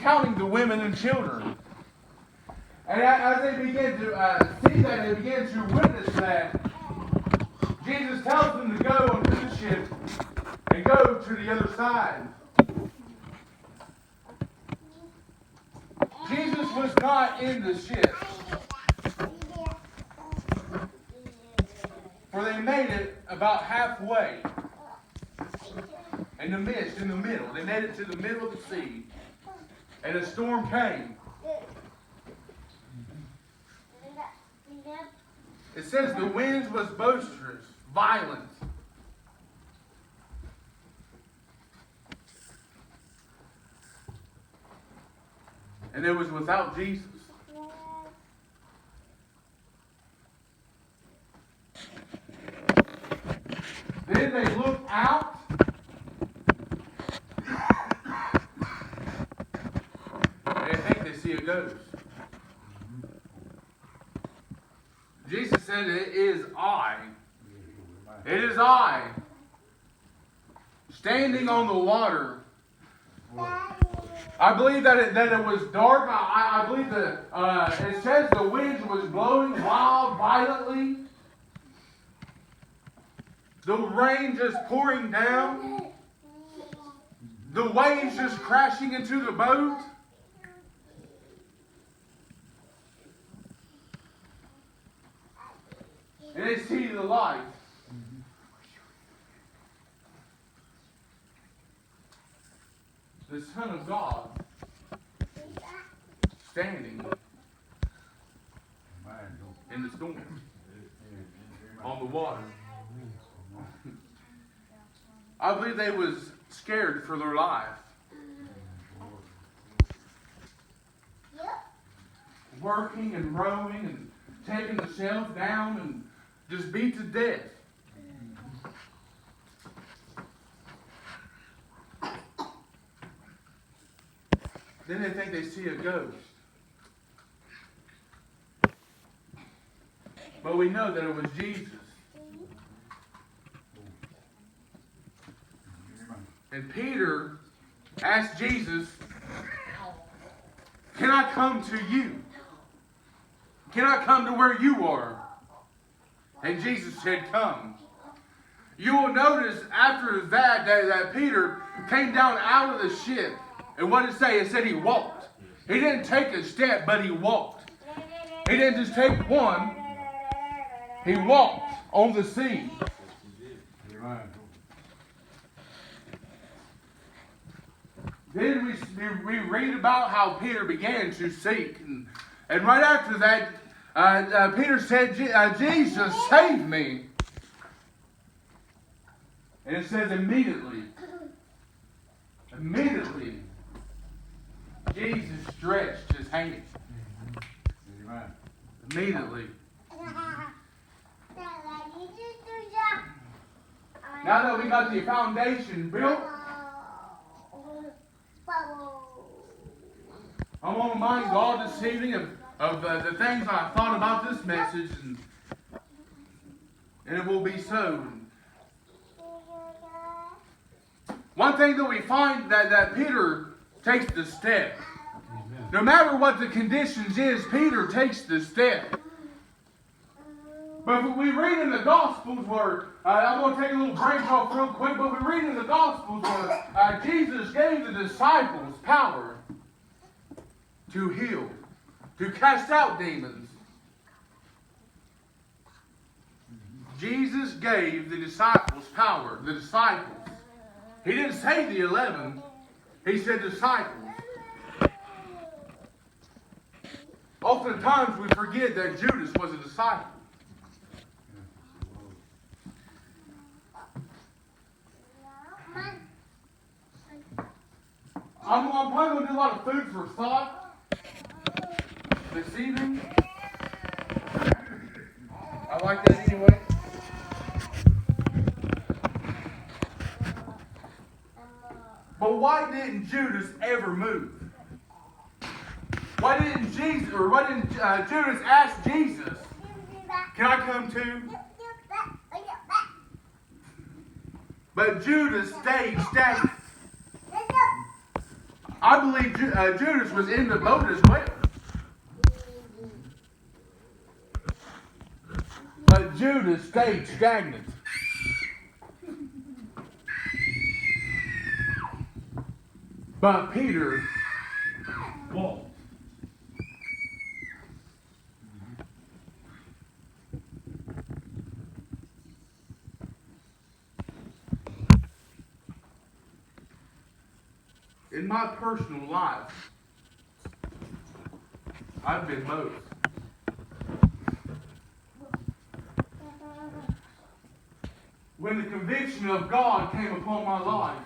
counting the women and children. And as they began to see that, they began to witness that, Jesus tells them to go onto the ship and go to the other side. Jesus was not in the ship, for they made it about halfway in the midst, in the middle. They made it to the middle of the sea, and a storm came. It says the wind was boisterous, violent. And it was without Jesus. Then they looked out. And they think they see a ghost. Jesus said, "It is I. It is I. Standing on the water." I believe that it was dark. I believe that it says the wind was blowing wild, violently. The rain just pouring down. The waves just crashing into the boat. And they see the light. The Son of God standing in the storm on the water. I believe they was scared for their life. Working and rowing and taking the shells down and just beat to death. Then they think they see a ghost. But we know that it was Jesus. And Peter asked Jesus, "Can I come to you? Can I come to where you are?" And Jesus said, "Come." You will notice after that Peter came down out of the ship. And what did it say? It said he walked. He didn't take a step, but he walked. He didn't just take one. He walked on the sea. Then we read about how Peter began to sink. And right after that, Peter said, "Jesus, save me." And it says immediately, Jesus stretched his hand. Immediately. Now that we got the foundation built, I want to remind you all this evening of the things I thought about this message, and it will be so. One thing that we find that Peter takes the step. No matter what the conditions is, Peter takes the step. But we read in the Gospels where, I'm going to take a little branch off real quick, but we read in the Gospels where Jesus gave the disciples power to heal, to cast out demons. Jesus gave the disciples power, the disciples. He didn't say the 11, he said disciples. Oftentimes we forget that Judas was a disciple. I'm probably going to do a lot of food for thought this evening. I like that anyway. But why didn't Judas ever move? Why didn't Judas ask Jesus, "Can I come too?" But Judas stayed stagnant. I believe Judas was in the boat as well. But Judas stayed stagnant. But Peter walked. In my personal life, I've been both. When the conviction of God came upon my life,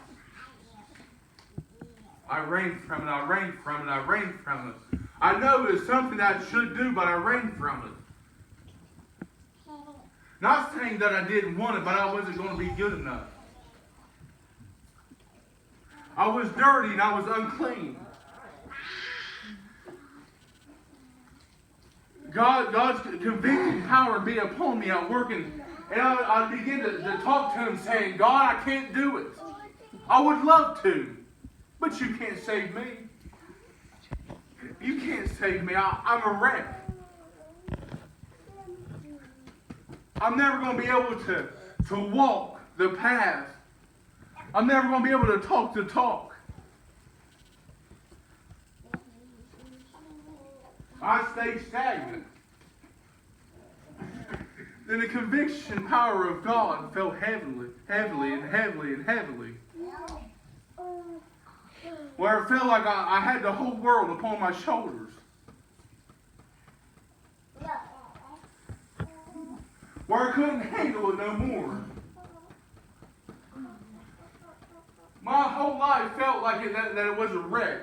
I ran from it, I ran from it, I ran from it. I know it's something that I should do, but I ran from it. Not saying that I didn't want it, but I wasn't going to be good enough. I was dirty and I was unclean. God's convicting power be upon me at work, and I begin to talk to Him saying, God, I can't do it. I would love to, but you can't save me. You can't save me. I'm a wreck. I'm never going to be able to walk the path. I'm never going to be able to talk the talk. I stay stagnant. Then the conviction power of God fell heavily, heavily, and heavily, and heavily. Where it felt like I had the whole world upon my shoulders. Where I couldn't handle it no more. My whole life felt like that it was a wreck.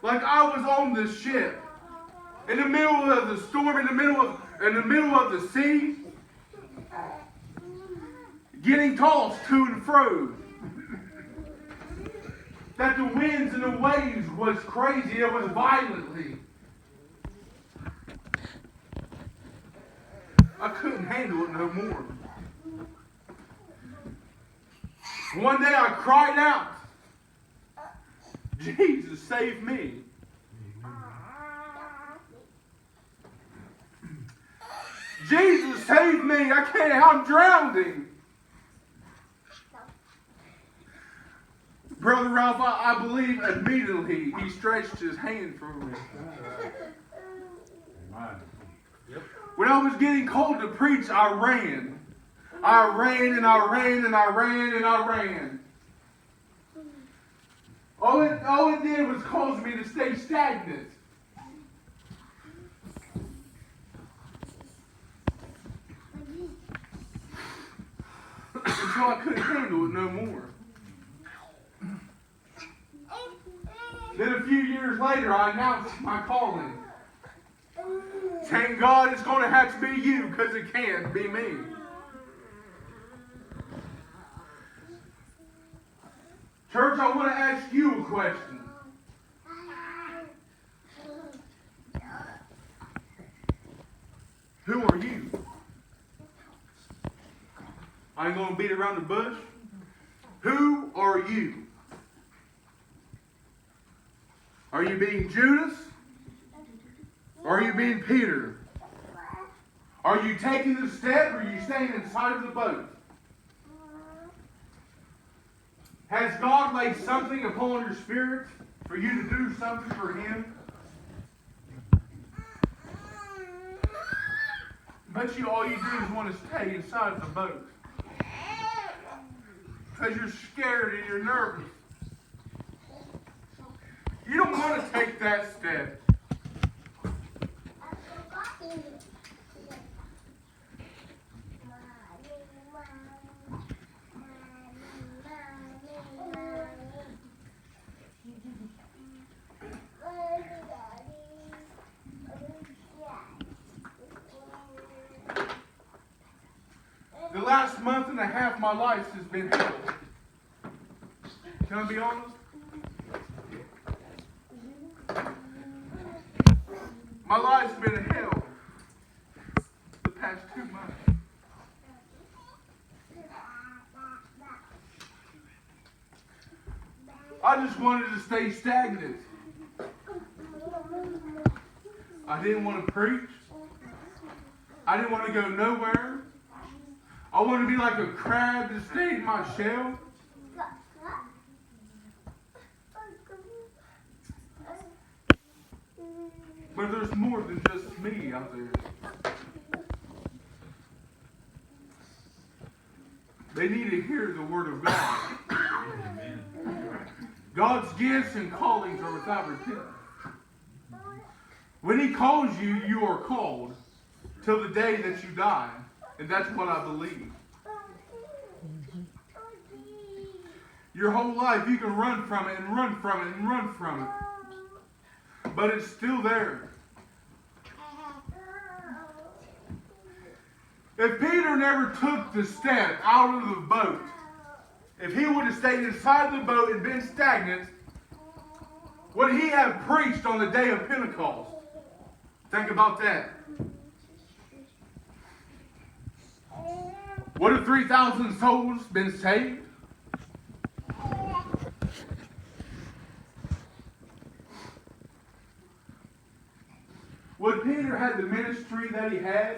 Like I was on this ship, in the middle of the storm, in the middle of the sea, getting tossed to and fro. That the winds and the waves was crazy. It was violently. I couldn't handle it no more. One day I cried out, Jesus, save me. Jesus, save me. I can't, I'm drowning. Brother Ralph, I believe immediately he stretched his hand for me. When I was getting called to preach, I ran. I ran and I ran and I ran and I ran. All it did was cause me to stay stagnant. Until I couldn't handle it no more. Then a few years later, I announced my calling. Thank God it's going to have to be you, because it can't be me. Church, I want to ask you a question. Who are you? I ain't going to beat around the bush. Who are you? Are you being Judas? Or are you being Peter? Are you taking the step, or are you staying inside of the boat? Has God laid something upon your spirit for you to do something for Him? But all you do is want to stay inside of the boat. Because you're scared and you're nervous. You don't want to take that step. The last month and a half of my life has been hell. Can I be honest? My life's been hell the past 2 months. I just wanted to stay stagnant. I didn't want to preach. I didn't want to go nowhere. I wanted to be like a crab that stayed in my shell. But there's more than just me out there. They need to hear the word of God. God's gifts and callings are without repentance. When He calls you, you are called till the day that you die. And that's what I believe. Your whole life you can run from it and run from it and run from it. But it's still there. If Peter never took the step out of the boat, if he would have stayed inside the boat and been stagnant, would he have preached on the day of Pentecost? Think about that. Would have 3,000 souls been saved? Would Peter have the ministry that he had?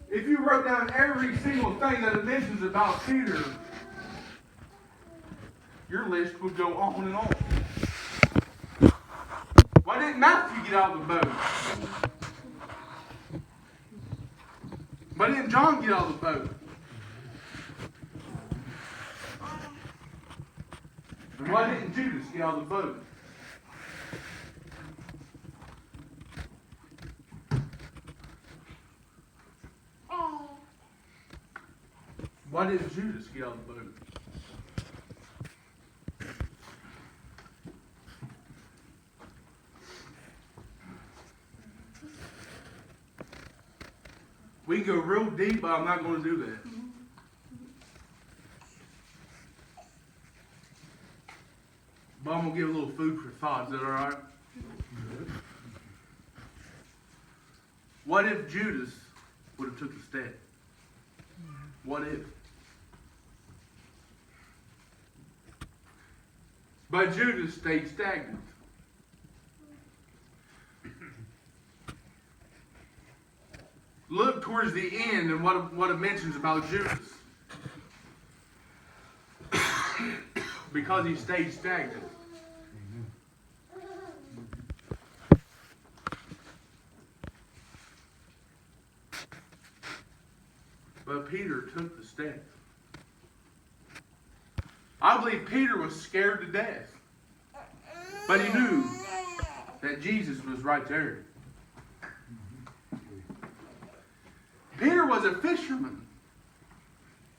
If you wrote down every single thing that it mentions about Peter, your list would go on and on. Why didn't Matthew get out of the boat? Why didn't John get out of the boat? And why didn't Judas get out of the boat? Why didn't Judas get out of the boat? We can go real deep, but I'm not going to do that. But I'm going to give a little food for thought. Is that all right? What if Judas would have took the step? What if? But Judas stayed stagnant. Look towards the end and what it mentions about Judas. Because he stayed stagnant. But Peter took the step. I believe Peter was scared to death. But he knew that Jesus was right there. Peter was a fisherman.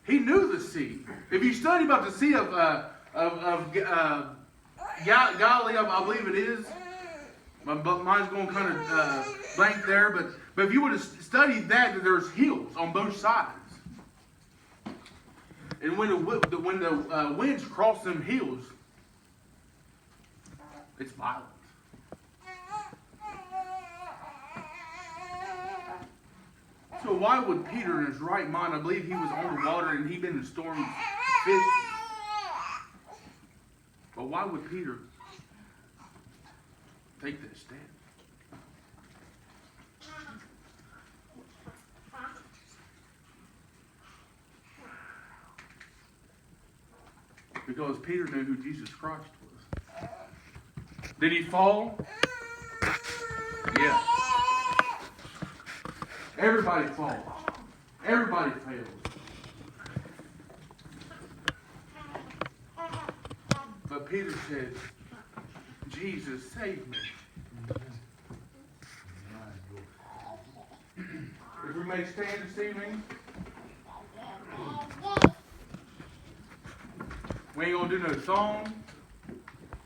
He knew the sea. If you study about the Sea of Galilee, I believe it is. My mind's going kind of blank there, but if you would have studied that there's hills on both sides. And when the winds cross them hills, it's violent. So why would Peter in his right mind, I believe he was on the water and he'd been in storms fishing. But why would Peter take that step? Because Peter knew who Jesus Christ was. Did he fall? Yeah. Everybody falls. Everybody fails. But Peter said, Jesus, save me. If we may stand this evening, we ain't going to do no song.